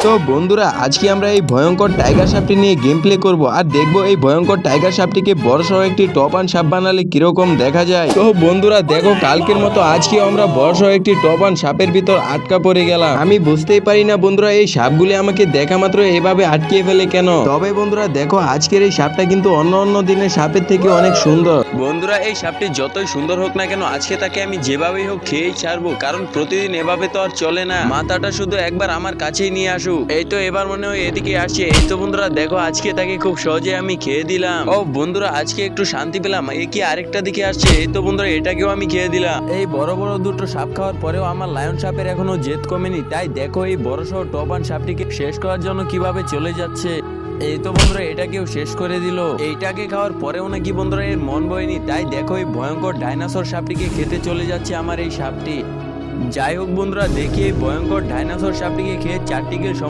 তো বন্ধুরা আজকে আমরা এই ভয়ঙ্কর টাইগার সাপটি নিয়ে গেম প্লে করবো আর দেখবো এই ভয়ঙ্কর টাইগার সাপটিকে বড়সড় একটি টপ অ্যান্ড সাপ বানালে কিরকম দেখা যায়। তো বন্ধুরা দেখো কালকের মতো আজকে আমরা বড়সড় একটি টপ অ্যান্ড সাপের ভিতর আটকা পড়ে গেলাম। আমি বুঝতেই পারি না বন্ধুরা এই সাপগুলি আমাকে দেখা মাত্র এভাবে আটকিয়ে ফেলে কেন। তবে বন্ধুরা দেখো আজকের এই সাপটা কিন্তু অন্য অন্য দিনের সাপের থেকে অনেক সুন্দর। বন্ধুরা এই সাপটি যতই সুন্দর হোক না কেন আজকে তাকে আমি যেভাবেই হোক খেয়েই ছাড়বো, কারণ প্রতিদিন এভাবে তো আর চলে না। মাথাটা শুধু একবার আমার কাছেই নিয়ে আসুক। এই তো এবার মনে হয় এদিকে আসছে। এই তো বন্ধুরা দেখো আজকে তাকে খুব সহজে আমি খেয়ে দিলাম। ও বন্ধুরা আজকে একটু শান্তি পেলাম। এ কি আরেকটা দিকে আসছে। এই তো বন্ধুরা এটাকেও আমি খেয়ে দিলাম। এই বড় বড় দুটো সাপ খাওয়ার পরেও আমার লায়ন সাপের এখনো জেদ কমেনি। তাই দেখো এই বড় সড় টপ অ্যান্ড সাপটিকে শেষ করার জন্য কিভাবে চলে যাচ্ছে। এই তো বন্ধুরা এটাকেও শেষ করে দিল। এইটাকে খাওয়ার পরেও নাকি বন্ধুরা এর মন বয়নি। তাই দেখো এই ভয়ঙ্কর ডাইনোসর সাপটিকে খেতে চলে যাচ্ছে আমার এই সাপটি। যাই হোক বন্ধুরা দেখি এই ভয়ঙ্কর ডাইনোসর সাপটিকে খেয়ে 4টি কিল